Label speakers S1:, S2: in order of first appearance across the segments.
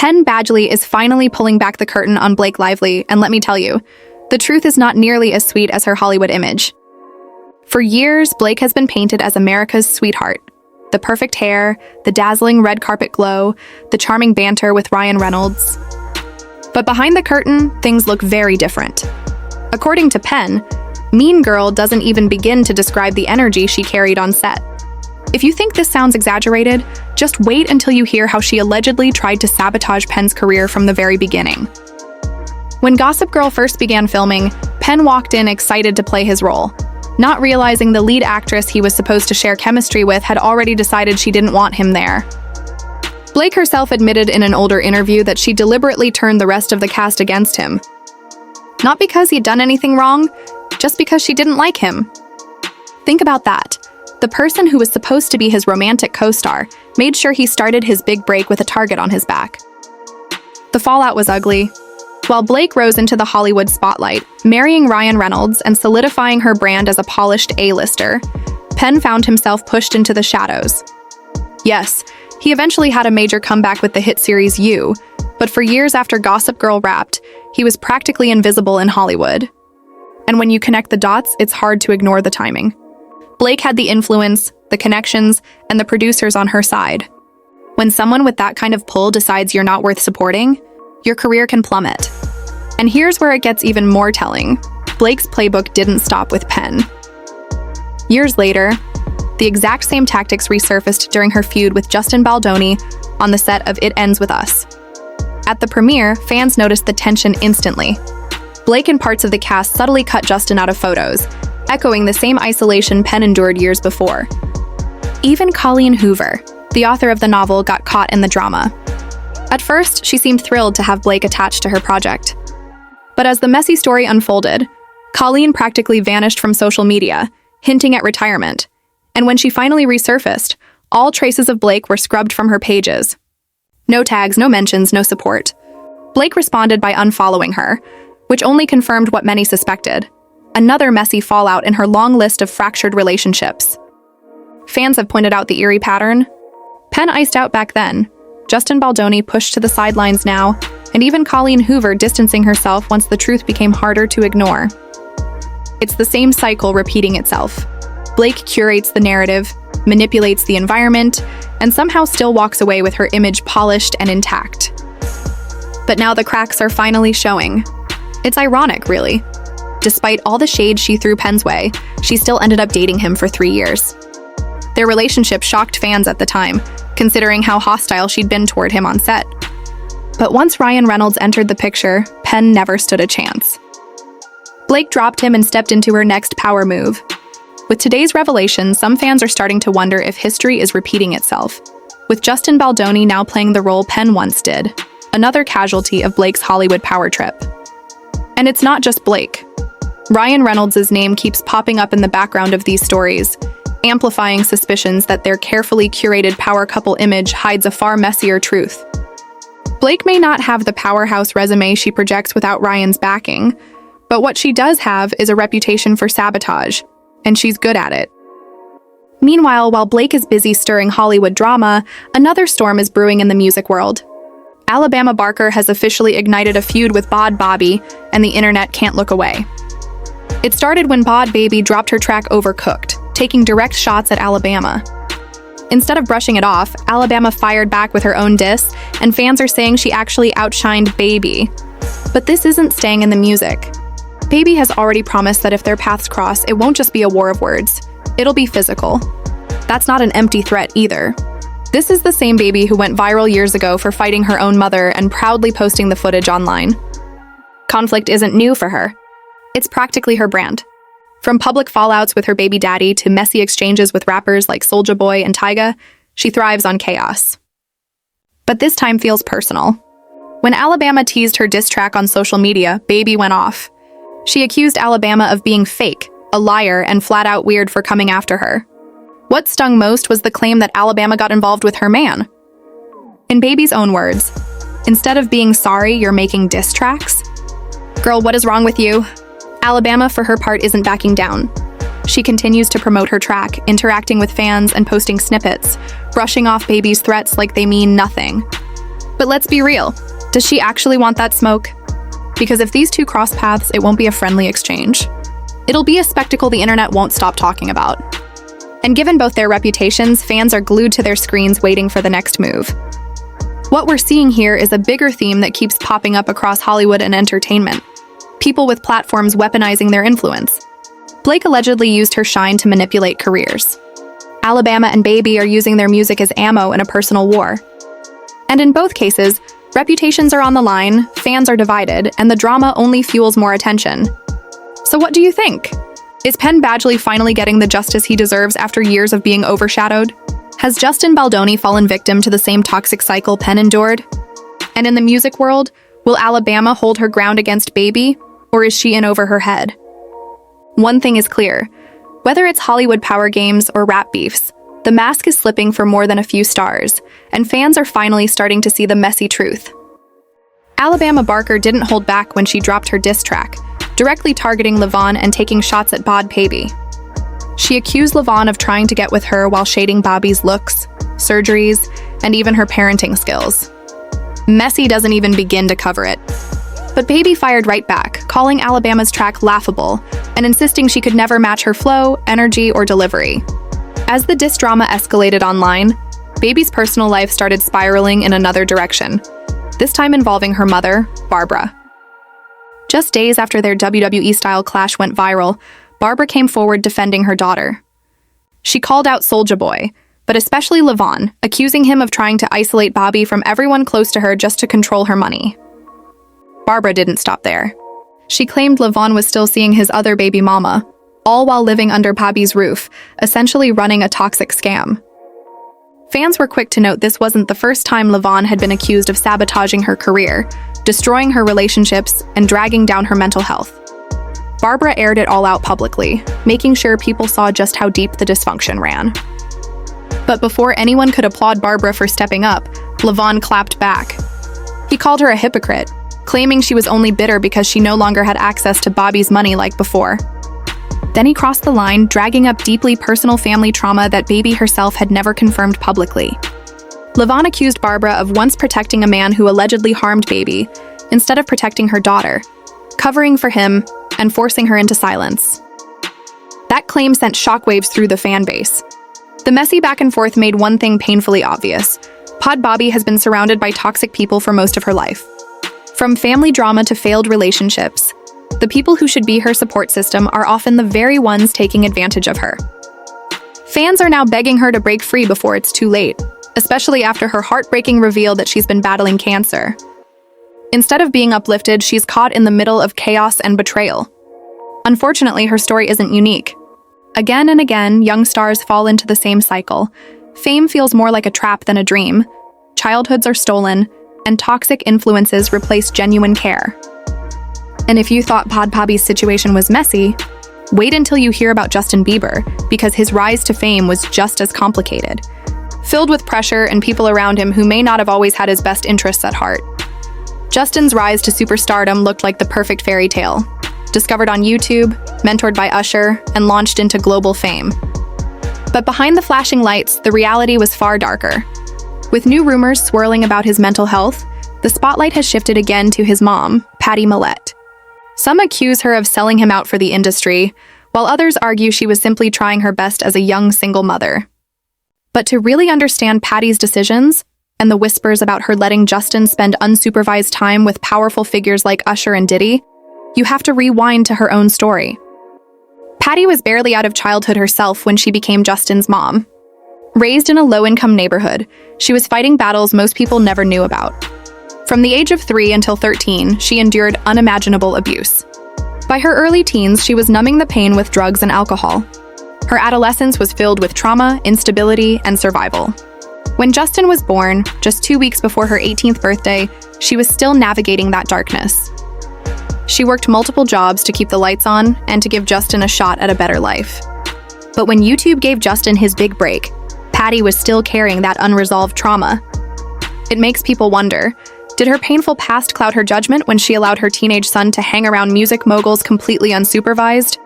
S1: Penn Badgley is finally pulling back the curtain on Blake Lively, and let me tell you, the truth is not nearly as sweet as her Hollywood image. For years, Blake has been painted as America's sweetheart. The perfect hair, the dazzling red carpet glow, the charming banter with Ryan Reynolds. But behind the curtain, things look very different. According to Penn, Mean Girl doesn't even begin to describe the energy she carried on set. If you think this sounds exaggerated, just wait until you hear how she allegedly tried to sabotage Penn's career from the very beginning. When Gossip Girl first began filming, Penn walked in excited to play his role, not realizing the lead actress he was supposed to share chemistry with had already decided she didn't want him there. Blake herself admitted in an older interview that she deliberately turned the rest of the cast against him. Not because he'd done anything wrong, just because she didn't like him. Think about that. The person who was supposed to be his romantic co-star made sure he started his big break with a target on his back. The fallout was ugly. While Blake rose into the Hollywood spotlight, marrying Ryan Reynolds and solidifying her brand as a polished A-lister, Penn found himself pushed into the shadows. Yes, he eventually had a major comeback with the hit series You, but for years after Gossip Girl wrapped, he was practically invisible in Hollywood. And when you connect the dots, it's hard to ignore the timing. Blake had the influence, the connections, and the producers on her side. When someone with that kind of pull decides you're not worth supporting, your career can plummet. And here's where it gets even more telling. Blake's playbook didn't stop with Penn. Years later, the exact same tactics resurfaced during her feud with Justin Baldoni on the set of It Ends With Us. At the premiere, fans noticed the tension instantly. Blake and parts of the cast subtly cut Justin out of photos, echoing the same isolation Penn endured years before. Even Colleen Hoover, the author of the novel, got caught in the drama. At first, she seemed thrilled to have Blake attached to her project. But as the messy story unfolded, Colleen practically vanished from social media, hinting at retirement. And when she finally resurfaced, all traces of Blake were scrubbed from her pages. No tags, no mentions, no support. Blake responded by unfollowing her, which only confirmed what many suspected: another messy fallout in her long list of fractured relationships. Fans have pointed out the eerie pattern. Penn iced out back then, Justin Baldoni pushed to the sidelines now, and even Colleen Hoover distancing herself once the truth became harder to ignore. It's the same cycle repeating itself. Blake curates the narrative, manipulates the environment, and somehow still walks away with her image polished and intact. But now the cracks are finally showing. It's ironic, really. Despite all the shade she threw Penn's way, she still ended up dating him for 3 years. Their relationship shocked fans at the time, considering how hostile she'd been toward him on set. But once Ryan Reynolds entered the picture, Penn never stood a chance. Blake dropped him and stepped into her next power move. With today's revelation, some fans are starting to wonder if history is repeating itself, with Justin Baldoni now playing the role Penn once did, another casualty of Blake's Hollywood power trip. And it's not just Blake. Ryan Reynolds' name keeps popping up in the background of these stories, amplifying suspicions that their carefully curated power couple image hides a far messier truth. Blake may not have the powerhouse resume she projects without Ryan's backing, but what she does have is a reputation for sabotage, and she's good at it. Meanwhile, while Blake is busy stirring Hollywood drama, another storm is brewing in the music world. Alabama Barker has officially ignited a feud with Bhabie, and the internet can't look away. It started when Bhabie dropped her track Overcooked, taking direct shots at Alabama. Instead of brushing it off, Alabama fired back with her own diss, and fans are saying she actually outshined Bhabie. But this isn't staying in the music. Bhabie has already promised that if their paths cross, it won't just be a war of words. It'll be physical. That's not an empty threat either. This is the same Bhabie who went viral years ago for fighting her own mother and proudly posting the footage online. Conflict isn't new for her. It's practically her brand. From public fallouts with her baby daddy to messy exchanges with rappers like Soulja Boy and Tyga, she thrives on chaos. But this time feels personal. When Alabama teased her diss track on social media, Bhabie went off. She accused Alabama of being fake, a liar, and flat out weird for coming after her. What stung most was the claim that Alabama got involved with her man. In Bhabie's own words, "Instead of being sorry, you're making diss tracks? Girl, what is wrong with you?" Alabama, for her part, isn't backing down. She continues to promote her track, interacting with fans and posting snippets, brushing off Bhabie's threats like they mean nothing. But let's be real, does she actually want that smoke? Because if these two cross paths, it won't be a friendly exchange. It'll be a spectacle the internet won't stop talking about. And given both their reputations, fans are glued to their screens waiting for the next move. What we're seeing here is a bigger theme that keeps popping up across Hollywood and entertainment. People with platforms weaponizing their influence. Blake allegedly used her shine to manipulate careers. Alabama and Bhabie are using their music as ammo in a personal war. And in both cases, reputations are on the line, fans are divided, and the drama only fuels more attention. So what do you think? Is Penn Badgley finally getting the justice he deserves after years of being overshadowed? Has Justin Baldoni fallen victim to the same toxic cycle Penn endured? And in the music world, will Alabama hold her ground against Bhabie, or is she in over her head? One thing is clear. Whether it's Hollywood power games or rap beefs, the mask is slipping for more than a few stars, and fans are finally starting to see the messy truth. Alabama Barker didn't hold back when she dropped her diss track, directly targeting Levon and taking shots at Bhabie. She accused Levon of trying to get with her while shading Bhabie's looks, surgeries, and even her parenting skills. Messy doesn't even begin to cover it. But Bhabie fired right back, calling Alabama's track laughable and insisting she could never match her flow, energy, or delivery. As the diss drama escalated online, Bhabie's personal life started spiraling in another direction, this time involving her mother, Barbara. Just days after their WWE-style clash went viral, Barbara came forward defending her daughter. She called out Soulja Boy, but especially Levon, accusing him of trying to isolate Bhabie from everyone close to her just to control her money. Barbara didn't stop there. She claimed Levon was still seeing his other baby mama, all while living under Bhabie's roof, essentially running a toxic scam. Fans were quick to note this wasn't the first time Levon had been accused of sabotaging her career, destroying her relationships, and dragging down her mental health. Barbara aired it all out publicly, making sure people saw just how deep the dysfunction ran. But before anyone could applaud Barbara for stepping up, Levon clapped back. He called her a hypocrite, claiming she was only bitter because she no longer had access to Bhabie's money like before. Then he crossed the line, dragging up deeply personal family trauma that Bhabie herself had never confirmed publicly. Levon accused Barbara of once protecting a man who allegedly harmed Bhabie, instead of protecting her daughter, covering for him, and forcing her into silence. That claim sent shockwaves through the fan base. The messy back and forth made one thing painfully obvious. Bhabie has been surrounded by toxic people for most of her life. From family drama to failed relationships, the people who should be her support system are often the very ones taking advantage of her. Fans are now begging her to break free before it's too late, especially after her heartbreaking reveal that she's been battling cancer. Instead of being uplifted, she's caught in the middle of chaos and betrayal. Unfortunately, her story isn't unique. Again and again, young stars fall into the same cycle. Fame feels more like a trap than a dream. Childhoods are stolen, and toxic influences replace genuine care. And if you thought Bhabie's situation was messy, wait until you hear about Justin Bieber, because his rise to fame was just as complicated. Filled with pressure and people around him who may not have always had his best interests at heart. Justin's rise to superstardom looked like the perfect fairy tale. Discovered on YouTube, mentored by Usher, and launched into global fame. But behind the flashing lights, the reality was far darker. With new rumors swirling about his mental health, the spotlight has shifted again to his mom, Mallette. Some accuse her of selling him out for the industry, while others argue she was simply trying her best as a young single mother. But to really understand Patty's decisions, and the whispers about her letting Justin spend unsupervised time with powerful figures like Usher and Diddy, you have to rewind to her own story. Patty was barely out of childhood herself when she became Justin's mom. Raised in a low-income neighborhood, she was fighting battles most people never knew about. From the age of 3 until 13, she endured unimaginable abuse. By her early teens, she was numbing the pain with drugs and alcohol. Her adolescence was filled with trauma, instability, and survival. When Justin was born, just 2 weeks before her 18th birthday, she was still navigating that darkness. She worked multiple jobs to keep the lights on and to give Justin a shot at a better life. But when YouTube gave Justin his big break, Patty was still carrying that unresolved trauma. It makes people wonder, did her painful past cloud her judgment when she allowed her teenage son to hang around music moguls completely unsupervised?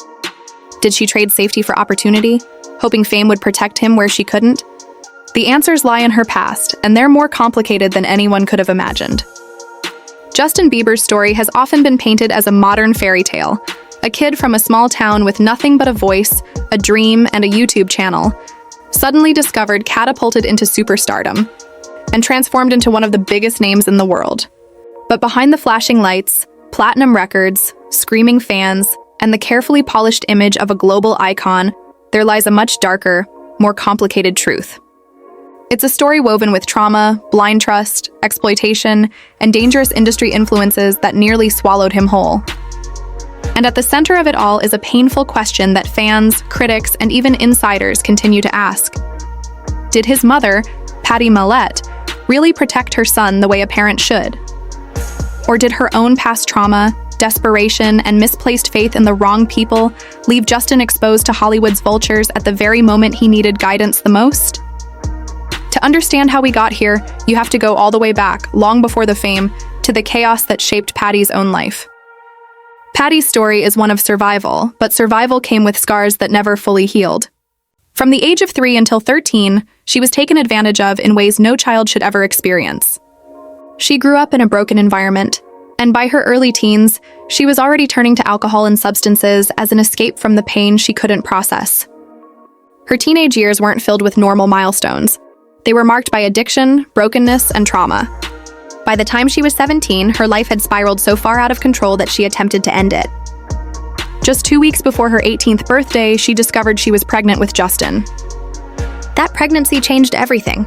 S1: Did she trade safety for opportunity, hoping fame would protect him where she couldn't? The answers lie in her past, and they're more complicated than anyone could have imagined. Justin Bieber's story has often been painted as a modern fairy tale. A kid from a small town with nothing but a voice, a dream, and a YouTube channel, suddenly discovered, catapulted into superstardom, and transformed into one of the biggest names in the world. But behind the flashing lights, platinum records, screaming fans, and the carefully polished image of a global icon, there lies a much darker, more complicated truth. It's a story woven with trauma, blind trust, exploitation, and dangerous industry influences that nearly swallowed him whole. And at the center of it all is a painful question that fans, critics, and even insiders continue to ask. Did his mother, Bhabie Mallette, really protect her son the way a parent should? Or did her own past trauma, desperation, and misplaced faith in the wrong people leave Justin exposed to Hollywood's vultures at the very moment he needed guidance the most? To understand how we got here, you have to go all the way back, long before the fame, to the chaos that shaped Bhabie's own life. Bhabie's story is one of survival, but survival came with scars that never fully healed. From the age of 3 until 13, she was taken advantage of in ways no child should ever experience. She grew up in a broken environment, and by her early teens, she was already turning to alcohol and substances as an escape from the pain she couldn't process. Her teenage years weren't filled with normal milestones. They were marked by addiction, brokenness, and trauma. By the time she was 17, her life had spiraled so far out of control that she attempted to end it. Just 2 weeks before her 18th birthday, she discovered she was pregnant with Justin. That pregnancy changed everything.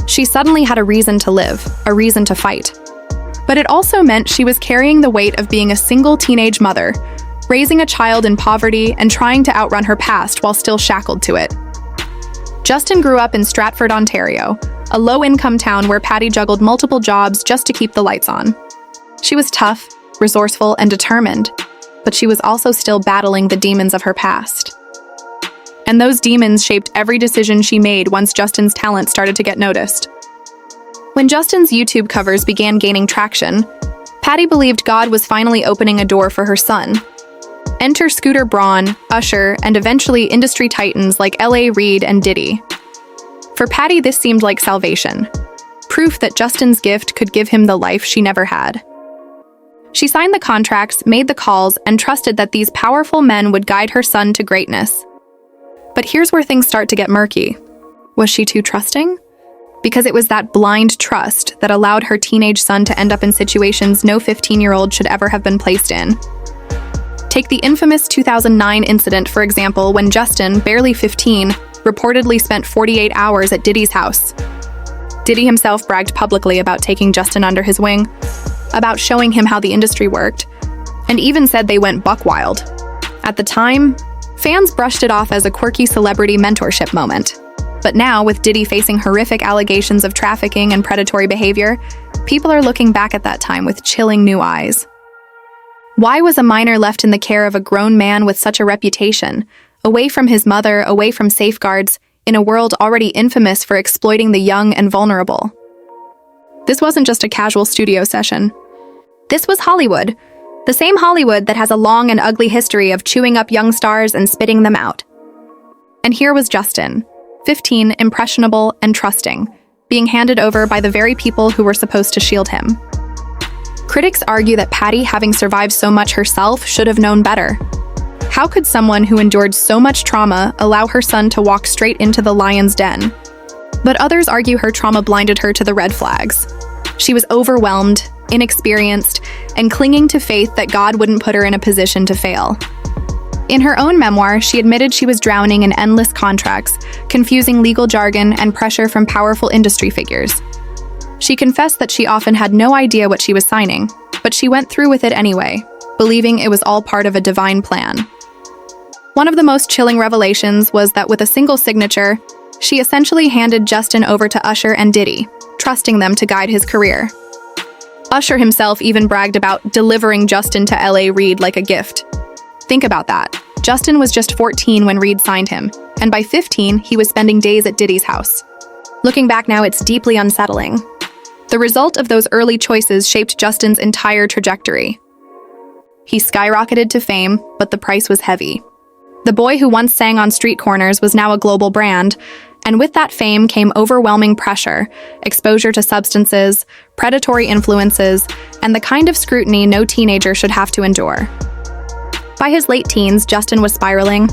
S1: She suddenly had a reason to live, a reason to fight. But it also meant she was carrying the weight of being a single teenage mother, raising a child in poverty and trying to outrun her past while still shackled to it. Justin grew up in Stratford, Ontario, a low-income town where Bhabie juggled multiple jobs just to keep the lights on. She was tough, resourceful, and determined, but she was also still battling the demons of her past. And those demons shaped every decision she made once Justin's talent started to get noticed. When Justin's YouTube covers began gaining traction, Bhabie believed God was finally opening a door for her son. Enter Scooter Braun, Usher, and eventually industry titans like L.A. Reid and Diddy. For Bhabie, this seemed like salvation, proof that Justin's gift could give him the life she never had. She signed the contracts, made the calls, and trusted that these powerful men would guide her son to greatness. But here's where things start to get murky. Was she too trusting? Because it was that blind trust that allowed her teenage son to end up in situations no 15-year-old should ever have been placed in. Take the infamous 2009 incident, for example, when Justin, barely 15, reportedly spent 48 hours at Diddy's house. Diddy himself bragged publicly about taking Justin under his wing, about showing him how the industry worked, and even said they went buck wild. At the time, fans brushed it off as a quirky celebrity mentorship moment. But now, with Diddy facing horrific allegations of trafficking and predatory behavior, people are looking back at that time with chilling new eyes. Why was a minor left in the care of a grown man with such a reputation, away from his mother, away from safeguards, in a world already infamous for exploiting the young and vulnerable? This wasn't just a casual studio session. This was Hollywood, the same Hollywood that has a long and ugly history of chewing up young stars and spitting them out. And here was Justin, 15, impressionable and trusting, being handed over by the very people who were supposed to shield him. Critics argue that Bhabie, having survived so much herself, should have known better. How could someone who endured so much trauma allow her son to walk straight into the lion's den? But others argue her trauma blinded her to the red flags. She was overwhelmed, inexperienced, and clinging to faith that God wouldn't put her in a position to fail. In her own memoir, she admitted she was drowning in endless contracts, confusing legal jargon, and pressure from powerful industry figures. She confessed that she often had no idea what she was signing, but she went through with it anyway, believing it was all part of a divine plan. One of the most chilling revelations was that with a single signature, she essentially handed Justin over to Usher and Diddy, trusting them to guide his career. Usher himself even bragged about delivering Justin to L.A. Reid like a gift. Think about that. Justin was just 14 when Reid signed him, and by 15, he was spending days at Diddy's house. Looking back now, it's deeply unsettling. The result of those early choices shaped Justin's entire trajectory. He skyrocketed to fame, but the price was heavy. The boy who once sang on street corners was now a global brand, And with that fame came overwhelming pressure, exposure to substances, predatory influences, and the kind of scrutiny no teenager should have to endure. By his late teens, Justin was spiraling.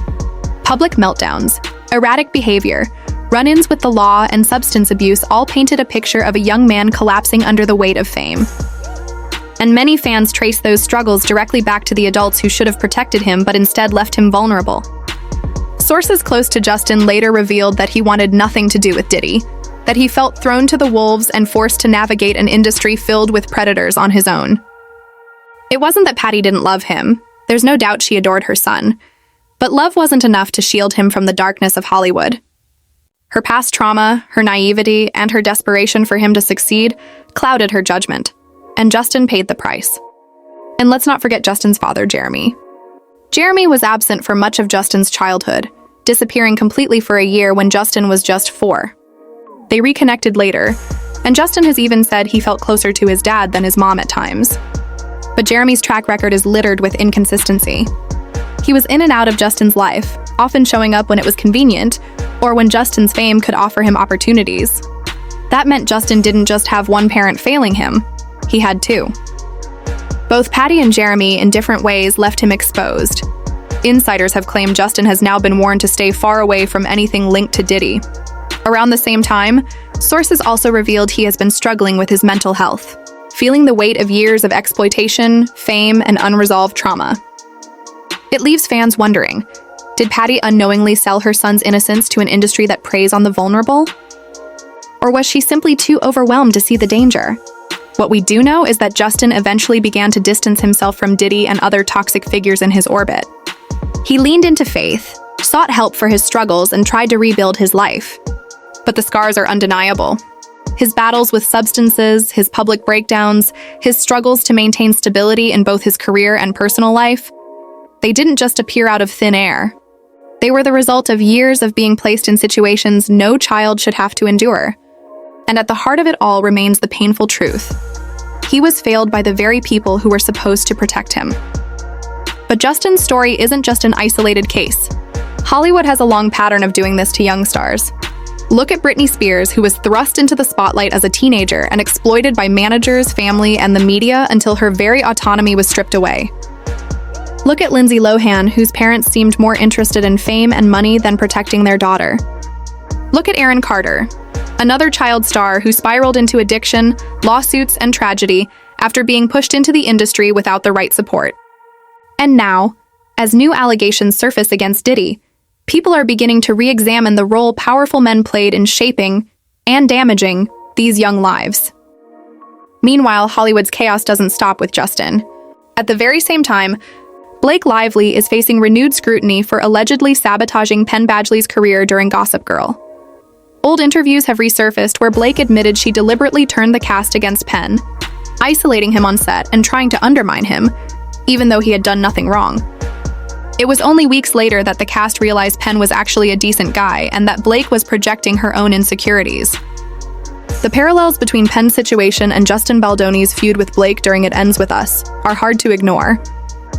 S1: Public meltdowns, erratic behavior, run-ins with the law, and substance abuse all painted a picture of a young man collapsing under the weight of fame. And many fans trace those struggles directly back to the adults who should have protected him but instead left him vulnerable. Sources close to Justin later revealed that he wanted nothing to do with Diddy, that he felt thrown to the wolves and forced to navigate an industry filled with predators on his own. It wasn't that Patty didn't love him. There's no doubt she adored her son. But love wasn't enough to shield him from the darkness of Hollywood. Her past trauma, her naivety, and her desperation for him to succeed clouded her judgment, and Justin paid the price. And let's not forget Justin's father, Jeremy. Jeremy was absent for much of Justin's childhood, disappearing completely for a year when Justin was just 4. They reconnected later, and Justin has even said he felt closer to his dad than his mom at times. But Jeremy's track record is littered with inconsistency. He was in and out of Justin's life, often showing up when it was convenient, or when Justin's fame could offer him opportunities. That meant Justin didn't just have one parent failing him, he had 2. Both Patty and Jeremy, in different ways, left him exposed. Insiders have claimed Justin has now been warned to stay far away from anything linked to Diddy. Around the same time, sources also revealed he has been struggling with his mental health, feeling the weight of years of exploitation, fame, and unresolved trauma. It leaves fans wondering, did Patty unknowingly sell her son's innocence to an industry that preys on the vulnerable? Or was she simply too overwhelmed to see the danger? What we do know is that Justin eventually began to distance himself from Diddy and other toxic figures in his orbit. He leaned into faith, sought help for his struggles, and tried to rebuild his life. But the scars are undeniable. His battles with substances, his public breakdowns, his struggles to maintain stability in both his career and personal life, they didn't just appear out of thin air. They were the result of years of being placed in situations no child should have to endure. And at the heart of it all remains the painful truth. He was failed by the very people who were supposed to protect him. But Justin's story isn't just an isolated case. Hollywood has a long pattern of doing this to young stars. Look at Britney Spears, who was thrust into the spotlight as a teenager and exploited by managers, family, and the media until her very autonomy was stripped away. Look at Lindsay Lohan, whose parents seemed more interested in fame and money than protecting their daughter. Look at Aaron Carter, another child star who spiraled into addiction, lawsuits, and tragedy after being pushed into the industry without the right support. And now, as new allegations surface against Diddy, people are beginning to re-examine the role powerful men played in shaping and damaging these young lives. Meanwhile, Hollywood's chaos doesn't stop with Justin. At the very same time, Blake Lively is facing renewed scrutiny for allegedly sabotaging Penn Badgley's career during Gossip Girl. Old interviews have resurfaced where Blake admitted she deliberately turned the cast against Penn, isolating him on set and trying to undermine him, even though he had done nothing wrong. It was only weeks later that the cast realized Penn was actually a decent guy and that Blake was projecting her own insecurities. The parallels between Penn's situation and Justin Baldoni's feud with Blake during It Ends With Us are hard to ignore.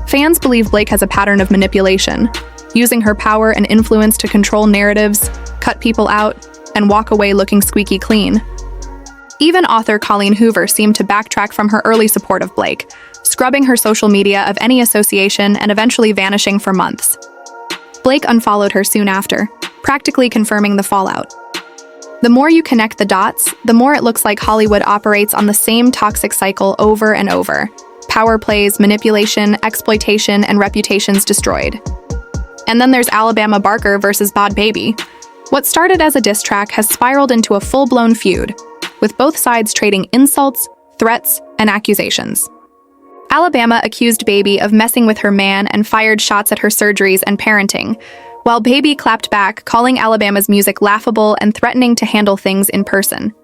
S1: Fans believe Blake has a pattern of manipulation, using her power and influence to control narratives, cut people out, and walk away looking squeaky clean. Even author Colleen Hoover seemed to backtrack from her early support of Blake, scrubbing her social media of any association and eventually vanishing for months. Blake unfollowed her soon after, practically confirming the fallout. The more you connect the dots, the more it looks like Hollywood operates on the same toxic cycle over and over. Power plays, manipulation, exploitation, and reputations destroyed. And then there's Alabama Barker versus Bhabie. What started as a diss track has spiraled into a full-blown feud, with both sides trading insults, threats, and accusations. Alabama accused Bhabie of messing with her man and fired shots at her surgeries and parenting, while Bhabie clapped back, calling Alabama's music laughable and threatening to handle things in person.